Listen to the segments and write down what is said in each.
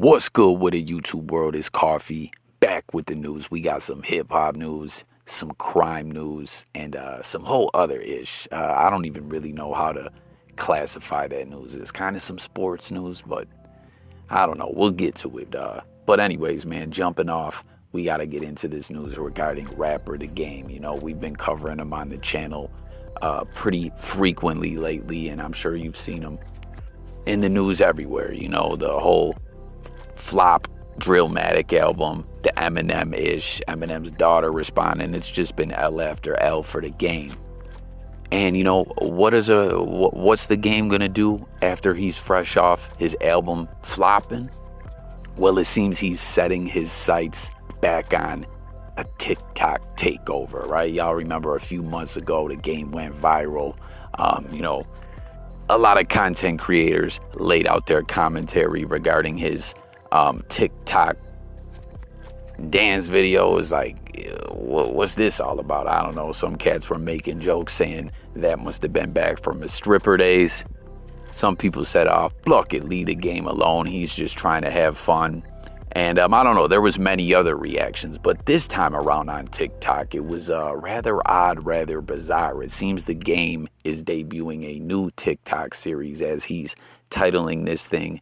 What's good with the YouTube world? It's Coffee back with the news. We got some hip hop news, some crime news, and some whole other ish. I don't even really know how to classify that news. It's kind of some sports news, but I don't know. We'll get to it. But anyways, man, jumping off, we got to get into this news regarding rapper The Game. You know, we've been covering him on the channel pretty frequently lately, and I'm sure you've seen him in the news everywhere. You know, the whole flop Drillmatic album, the Eminem's daughter responding, it's just been L after L for The Game. And you know, what's The Game gonna do after he's fresh off his album flopping? Well, it seems he's setting his sights back on a TikTok takeover, right? Y'all remember a few months ago, The Game went viral. You know, a lot of content creators laid out their commentary regarding his TikTok dance video. Is like, what's this all about? I don't know. Some cats were making jokes saying that must have been back from his stripper days. Some people said, look, leave The Game alone. He's just trying to have fun. And I don't know, there was many other reactions, but this time around on TikTok, it was rather odd, rather bizarre. It seems The Game is debuting a new TikTok series, as he's titling this thing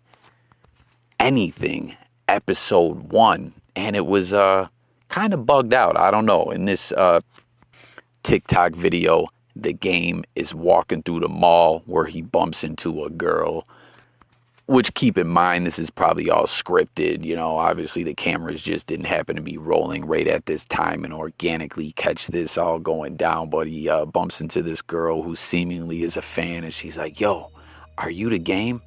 Anything Episode 1, and it was kind of bugged out. I don't know. In this TikTok video, The Game is walking through the mall where he bumps into a girl, which, keep in mind, this is probably all scripted. You know, obviously the cameras just didn't happen to be rolling right at this time and organically catch this all going down. But he bumps into this girl who seemingly is a fan, and she's like, yo, are you The Game?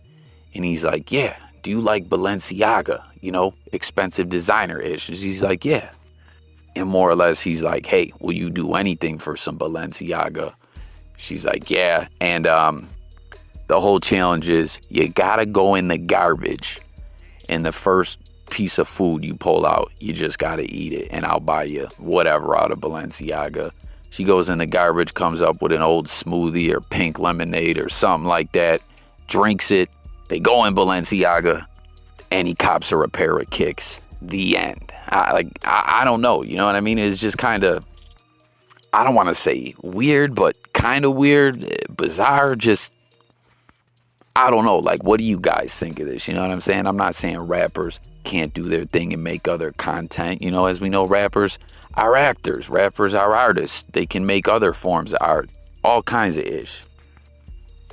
And he's like, yeah. Do you like Balenciaga? You know, expensive designer-ish. And she's like, yeah. And more or less, he's like, hey, will you do anything for some Balenciaga? She's like, yeah. And the whole challenge is you gotta go in the garbage, and the first piece of food you pull out, you just gotta eat it, and I'll buy you whatever out of Balenciaga. She goes in the garbage, comes up with an old smoothie or pink lemonade or something like that, drinks it. They go in Balenciaga, and he cops her a pair of kicks. The end. I don't know. You know what I mean? It's just kind of, I don't want to say weird, but kind of weird, bizarre. Just, I don't know. Like, what do you guys think of this? You know what I'm saying? I'm not saying rappers can't do their thing and make other content. You know, as we know, rappers are actors. Rappers are artists. They can make other forms of art. All kinds of ish.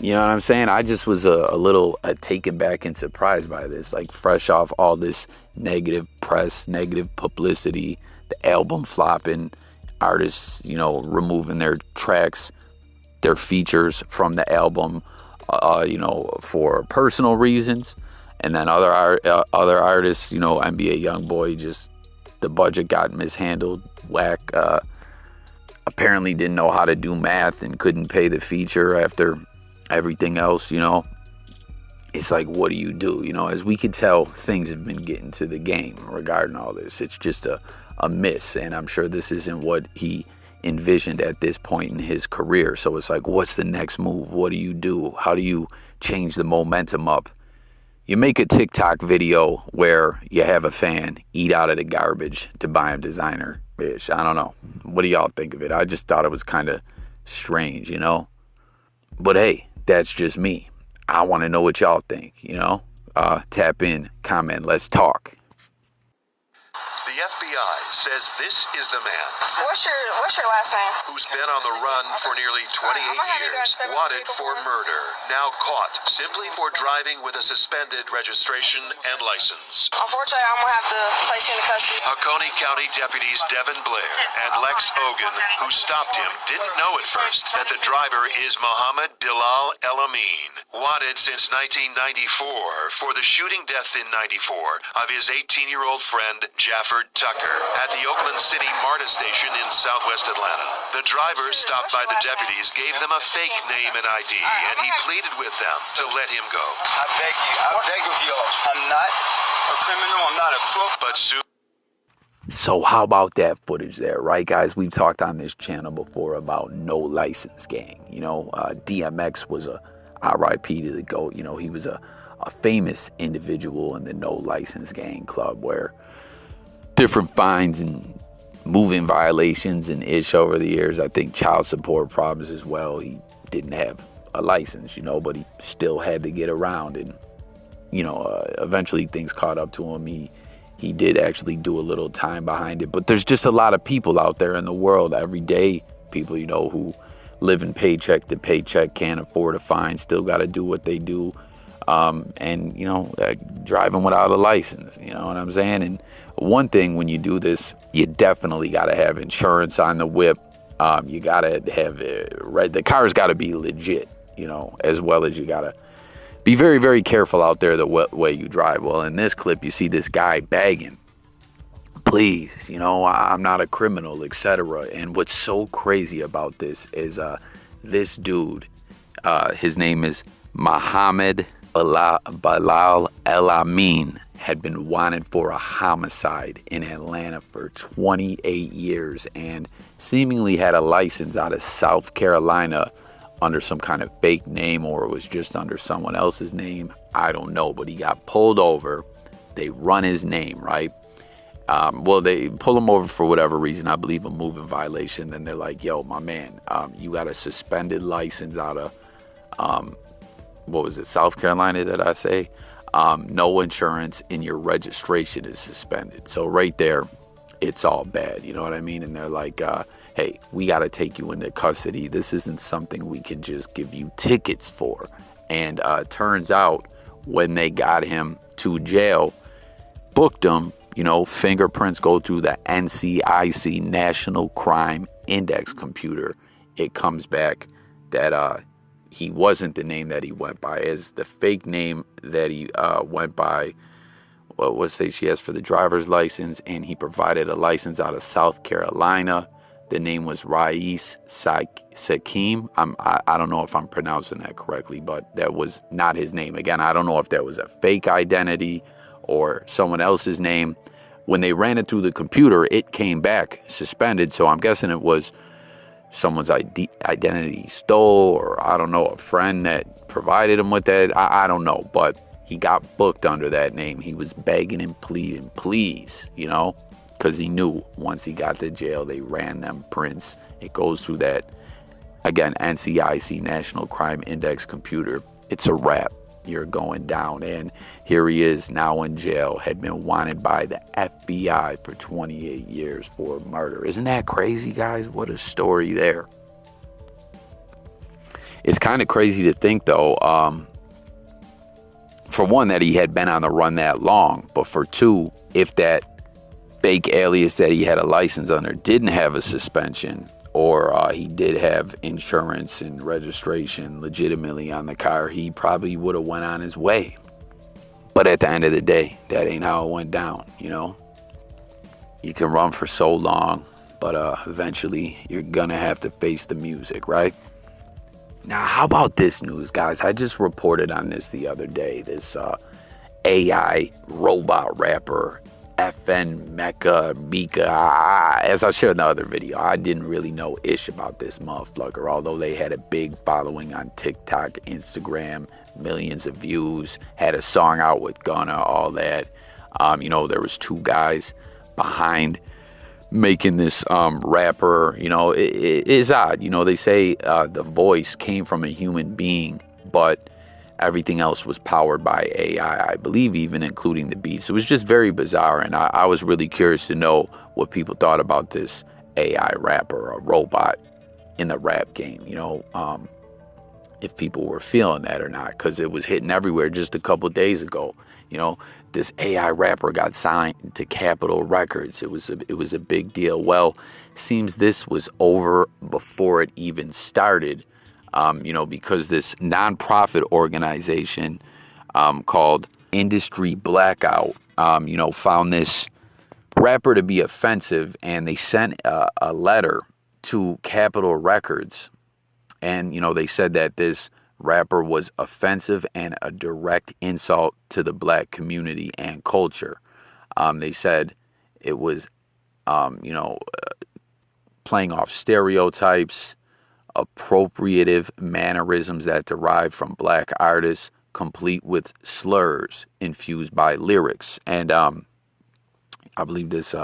You know what I'm saying? I just was a little taken back and surprised by this. Like, fresh off all this negative press, negative publicity, the album flopping, artists, you know, removing their tracks, their features from the album, you know, for personal reasons. And then other artists, you know, NBA Youngboy, just the budget got mishandled, whack. Apparently didn't know how to do math and couldn't pay the feature after everything else, you know. It's like, what do? You know, as we could tell, things have been getting to The Game regarding all this. It's just a miss, and I'm sure this isn't what he envisioned at this point in his career. So it's like, what's the next move? What do? How do you change the momentum up? You make a TikTok video where you have a fan eat out of the garbage to buy him designer-ish. I don't know. What do y'all think of it? I just thought it was kind of strange, you know. But hey, that's just me. I want to know what y'all think, you know. Tap in, comment, let's talk. The FBI says this is the man. What's your last name? Who's been on the run for nearly 28 years, wanted for murder, now caught simply for driving with a suspended registration and license. Unfortunately, I'm going to have to place you in custody. Oconee County deputies Devin Blair and Lex Ogan, who stopped him, didn't know at first that the driver is Muhammed Bilall el-Amin, wanted since 1994 for the shooting death in 94 of his 18-year-old friend Jafford Tucker at the Oakland City MARTA station in southwest Atlanta. The driver, stopped by the deputies, gave them a fake name and ID, and he pleaded with them to let him go. I beg of y'all, I'm not a criminal, I'm not a crook. But soon... So how about that footage there, right, guys? We've talked on this channel before about No License Gang. You know, DMX was a RIP to the GOAT. You know, he was a a famous individual in the no license gang club, where different fines and moving violations and ish over the years. I think child support problems as well. He didn't have a license, but he still had to get around, and eventually things caught up to him. He did actually do a little time behind it. But there's just a lot of people out there in the world, everyday people, who living paycheck to paycheck, can't afford a fine, still got to do what they do. Driving without a license, you know what I'm saying? And one thing, when you do this, you definitely got to have insurance on the whip. You got to have the car's got to be legit, as well as you got to be very, very careful out there the way you drive. Well, in this clip, you see this guy begging, please, I'm not a criminal, etc. And what's so crazy about this is this dude, his name is Muhammed Bilall, el-amin, had been wanted for a homicide in Atlanta for 28 years and seemingly had a license out of South Carolina under some kind of fake name, or it was just under someone else's name. I don't know, but he got pulled over. They run his name, right? They pull him over for whatever reason, I believe a moving violation. Then they're like, yo, my man, you got a suspended license out of, South Carolina, did I say? No insurance, and your registration is suspended. So right there, it's all bad, you know what I mean? And they're like, hey, we got to take you into custody. This isn't something we can just give you tickets for. And turns out when they got him to jail, booked him, fingerprints go through the NCIC National Crime Index computer. It comes back that he wasn't the name that he went by, as the fake name that he went by. Let's say she has for the driver's license, and he provided a license out of South Carolina. The name was Rais Sakim. I don't know if I'm pronouncing that correctly, but that was not his name. Again, I don't know if that was a fake identity or someone else's name. When they ran it through the computer, it came back suspended. So I'm guessing it was someone's identity stole, or I don't know, a friend that provided him with that. I don't know, but he got booked under that name. He was begging and pleading, please, because he knew once he got to jail, they ran them prints. It goes through that, again, NCIC National Crime Index computer. It's a wrap. You're going down. And here he is now in jail, had been wanted by the FBI for 28 years for murder. Isn't that crazy, guys? What a story there. It's kind of crazy to think, though, for one, that he had been on the run that long, but for two, if that fake alias that he had a license under didn't have a suspension, or he did have insurance and registration legitimately on the car, he probably would have went on his way. But at the end of the day, that ain't how it went down, You can run for so long, but eventually you're gonna have to face the music, right? Now, how about this news, guys? I just reported on this the other day. This AI robot rapper, FN Mika. As I shared in the other video, I didn't really know ish about this motherfucker, although they had a big following on TikTok, Instagram, millions of views, had a song out with Gunna, all that. There was two guys behind making this rapper. It is odd. They say the voice came from a human being, but everything else was powered by AI, I believe, even including the beats. It was just very bizarre, and I was really curious to know what people thought about this AI rapper, a robot in the rap game, if people were feeling that or not, because it was hitting everywhere just a couple days ago. This AI rapper got signed to Capitol Records. It was a big deal. Well, seems this was over before it even started, because this nonprofit organization called Industry Blackout, found this rapper to be offensive, and they sent a letter to Capitol Records, and they said that this rapper was offensive and a direct insult to the black community and culture. They said it was, playing off stereotypes, appropriative mannerisms that derive from black artists, complete with slurs infused by lyrics. And I believe this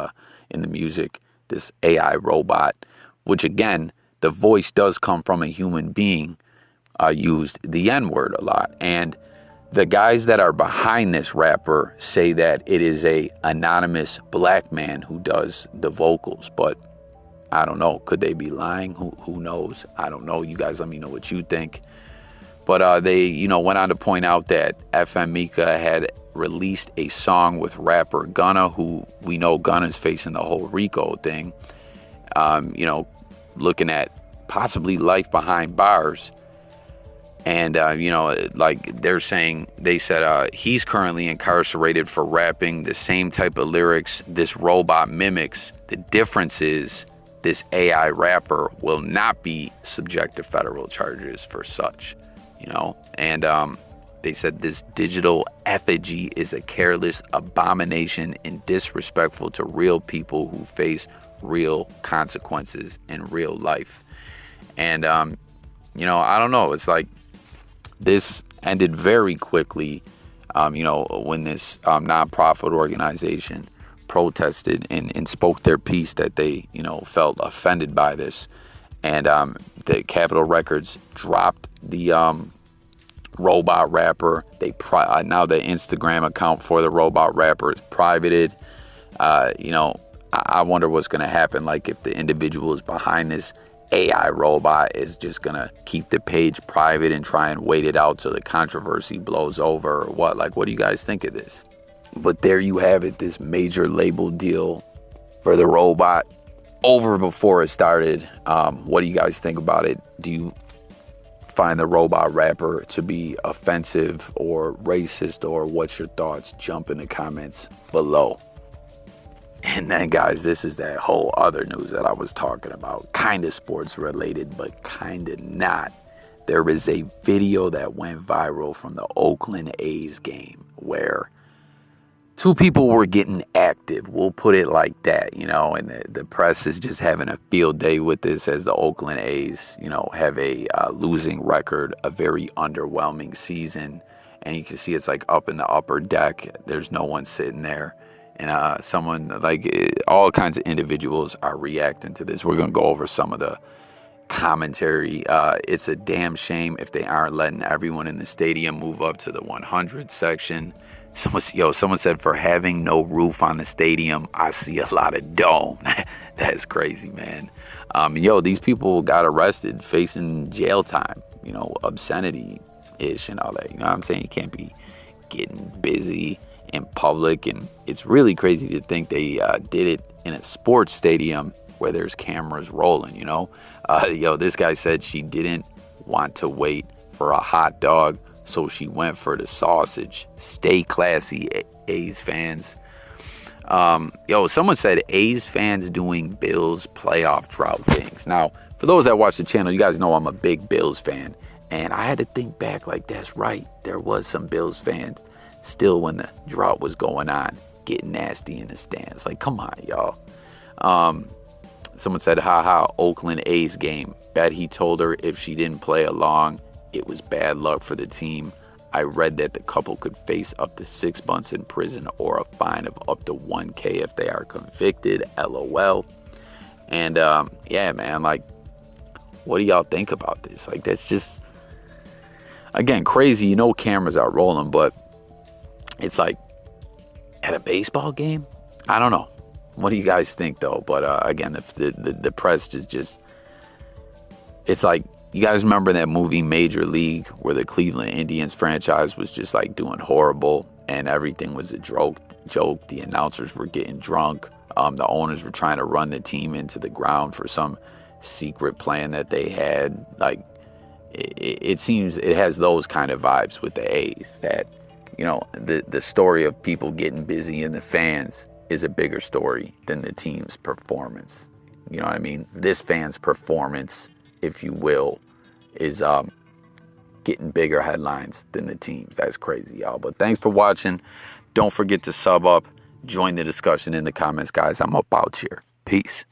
in the music, this AI robot, which again, the voice does come from a human being, used the N-word a lot. And the guys that are behind this rapper say that it is a anonymous black man who does the vocals, but I don't know. Could they be lying? Who knows? I don't know. You guys let me know what you think. But they, went on to point out that FM Mika had released a song with rapper Gunna, who we know Gunna's facing the whole RICO thing, looking at possibly life behind bars. And, like they said he's currently incarcerated for rapping the same type of lyrics this robot mimics. The difference is this AI rapper will not be subject to federal charges for such, And they said this digital effigy is a careless abomination and disrespectful to real people who face real consequences in real life. And, I don't know. It's like, this ended very quickly, when this nonprofit organization protested and spoke their piece that they, felt offended by this. And the Capitol Records dropped the robot rapper. Now the Instagram account for the robot rapper is privated. I wonder what's going to happen, like if the individuals behind this AI robot is just gonna keep the page private and try and wait it out till the controversy blows over or what. Like, what do you guys think of this? But there you have it, this major label deal for the robot over before it started. What do you guys think about it? Do you find the robot rapper to be offensive or racist, or what's your thoughts? Jump in the comments below. And then, guys, this is that whole other news that I was talking about. Kind of sports related, but kind of not. There is a video that went viral from the Oakland A's game where two people were getting active. We'll put it like that, and the press is just having a field day with this as the Oakland A's, have a losing record, a very underwhelming season. And you can see it's like up in the upper deck. There's no one sitting there. And all kinds of individuals are reacting to this. We're going to go over some of the commentary. It's a damn shame if they aren't letting everyone in the stadium move up to the 100 section. Someone said, for having no roof on the stadium, I see a lot of dome. That's crazy, man. These people got arrested facing jail time, obscenity-ish and all that. You know what I'm saying? You can't be getting busy in public, and it's really crazy to think they did it in a sports stadium where there's cameras rolling. This guy said she didn't want to wait for a hot dog, so she went for the sausage. Stay classy, A's fans. Someone said A's fans doing Bills playoff drought things. Now, for those that watch the channel, you guys know I'm a big Bills fan, and I had to think back, like, that's right, there was some Bills fans still when the drought was going on, getting nasty in the stands. Like, come on, y'all. Someone said, haha, Oakland A's game. Bet he told her if she didn't play along, it was bad luck for the team. I read that the couple could face up to 6 months in prison or a fine of up to $1,000 if they are convicted. LOL. And yeah, man, like, what do y'all think about this? Like, that's just, again, crazy. Cameras are rolling, but it's like at a baseball game. I don't know. What do you guys think, though? But again, the press is just, it's like, you guys remember that movie Major League, where the Cleveland Indians franchise was just like doing horrible and everything was a joke. The announcers were getting drunk. The owners were trying to run the team into the ground for some secret plan that they had. Like, it seems it has those kind of vibes with the A's, that, the story of people getting busy and the fans is a bigger story than the team's performance. You know what I mean? This fan's performance, if you will, is getting bigger headlines than the team's. That's crazy, y'all. But thanks for watching. Don't forget to sub up. Join the discussion in the comments, guys. I'm up out here. Peace.